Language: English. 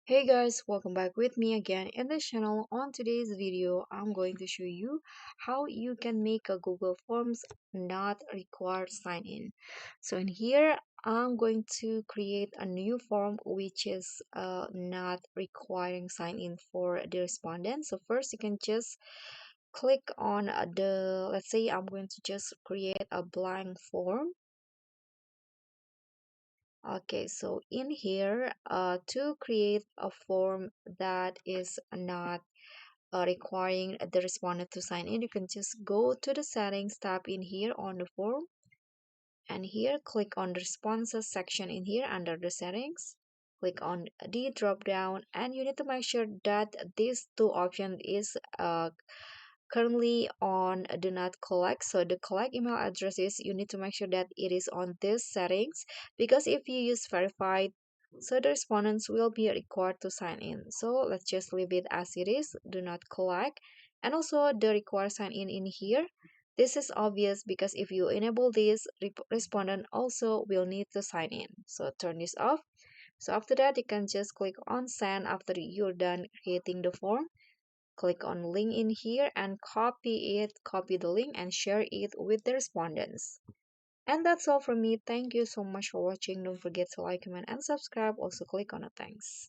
Hey guys, welcome back with me again in this channel. On today's video, I'm going to show you how you can make a Google Forms not require sign in. So in here, I'm going to create a new form which is not requiring sign in for the respondent. So first you can just click on let's say I'm going to just create a blank form. Okay, so in here, to create a form that is not requiring the respondent to sign in, you can just go to the settings tab in here on the form, and here click on the responses section in here under the settings. Click on the drop down, and you need to make sure that these two options is currently on do not collect. So the collect email addresses, you need to make sure that it is on these settings, because if you use verified, so the respondents will be required to sign in. So let's just leave it as it is, do not collect. And also the require sign in here, this is obvious because if you enable this, respondent also will need to sign in. So turn this off. So after that, you can just click on send after you're done creating the form. Click on link in here and copy the link and share it with the respondents. And that's all from me. Thank you so much for watching. Don't forget to like, comment, and subscribe. Also click on the thanks.